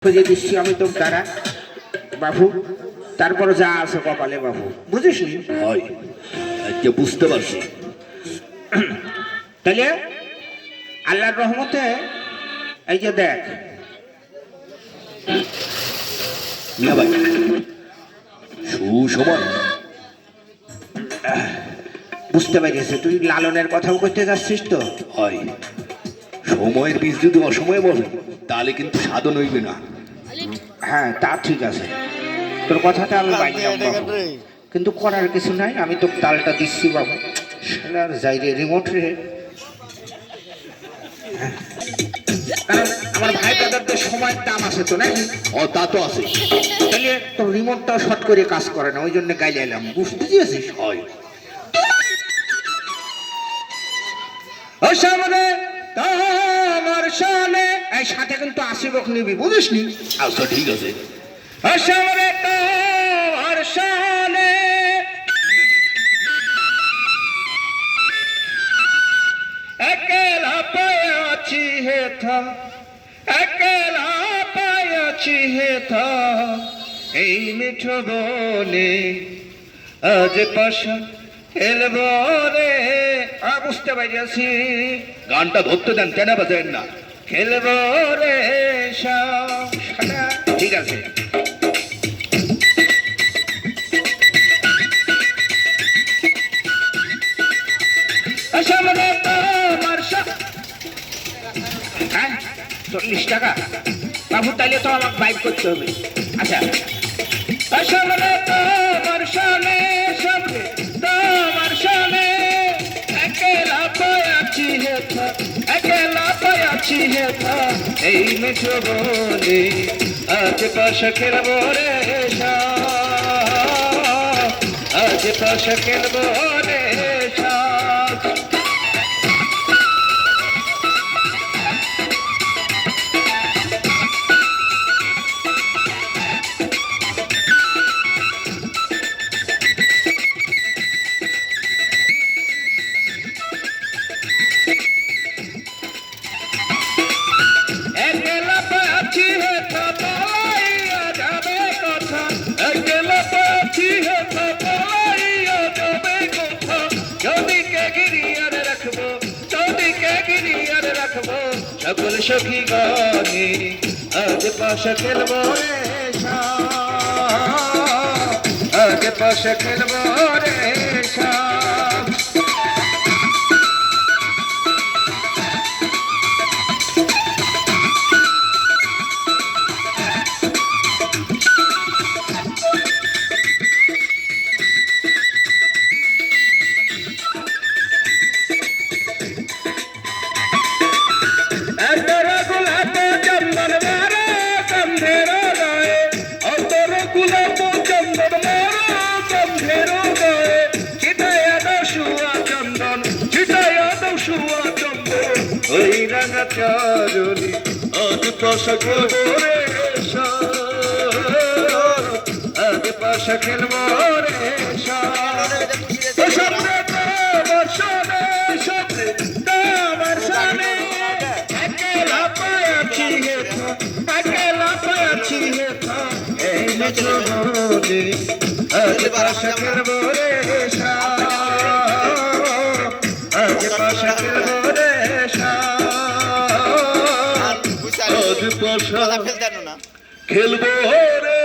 খুঁজে দিচ্ছি আমি তোর দ্বারা বাবু, তারপর যা আছে কপালে বাবু, বুঝিস নি? হয় আজকে বুঝতে পারছি। তাহলে আল্লাহর রহমতে এই যে দেখ মিয়া ভাই, সুসময় বুঝতে পেরেছে। তুই লালনের কথাও করতে যাচ্ছিস তো? হয়। সময়ের বীজ যদি অসময়ে বলে তাহলে কিন্তু সাধন হইবে না। হ্যাঁ, তা ঠিক আছে, তোর কথাটা আমি মানলাম বাবু, কিন্তু করার কিছু নাই। আমি তো তালটা দিচ্ছি বাবু। শালার যাই রে রিমোট রে, কারণ আমার ভাই দাদাদের সময়ের দাম আছে তো নাকি? ও তা তো আছে। তাহলে তোর রিমোটটাও শর্ট করে কাজ করে না, ওই জন্য গাইলে এলাম, বুঝতে দিয়েছিস? হয় ও সামনে তোমার সামনে এই সাথে কিন্তু আশীর্বাদ নিবি, বুঝিস নি? আচ্ছা ঠিক আছে। ও সামনে তোমার সামনে একেলা পায়াছি হেথা, একেলা পায়াছি হেথা এই মিঠো বনে আজ পাশা খেলব রে। বুঝতে পারিয়াছি, গানটা ধরতে দেন, কেন বাজেন না? খেলব রে শালা। ঠিক আছে, সামনে তোমার হ্যাঁ 40 টাকা বাবু, তাইলে তো আমাকে বাইক করতে হবে। আচ্ছা, সামনে তোমার সামনে, সামনে তোমার সামনে একেলা পায়াছি হেথা, একেলা পায়াছি হেথা এই মিঠো বনে আজ পাশা খেলব রে আজ পাশা খেলব রে। একেলা পাচ্ছি হেথা পালাইয়া যাবে কথা, একেলা পাচ্ছি হেথা পালাইয়া যাবে কথা, যদিকে গিরিয়ার রাখবো, যদিকে গিরিয়ার রাখবো সকল সখী গানে আজ পাশা খেলবো রে আজ পাশা খেলবো রে ওই রাঙা চারণী আজ পাশা খেলবো রে আজ পাশা খেলবো রে সামনে তোমার সামনে, সামনে তোমার সামনে একেলা পায়াছি হেথা, একেলা পায়াছি হেথা এই মিঠো বনে আজ পাশা খেলবো রে আজ পাশা খেলবো রে আজ পাশা খেলবো রে।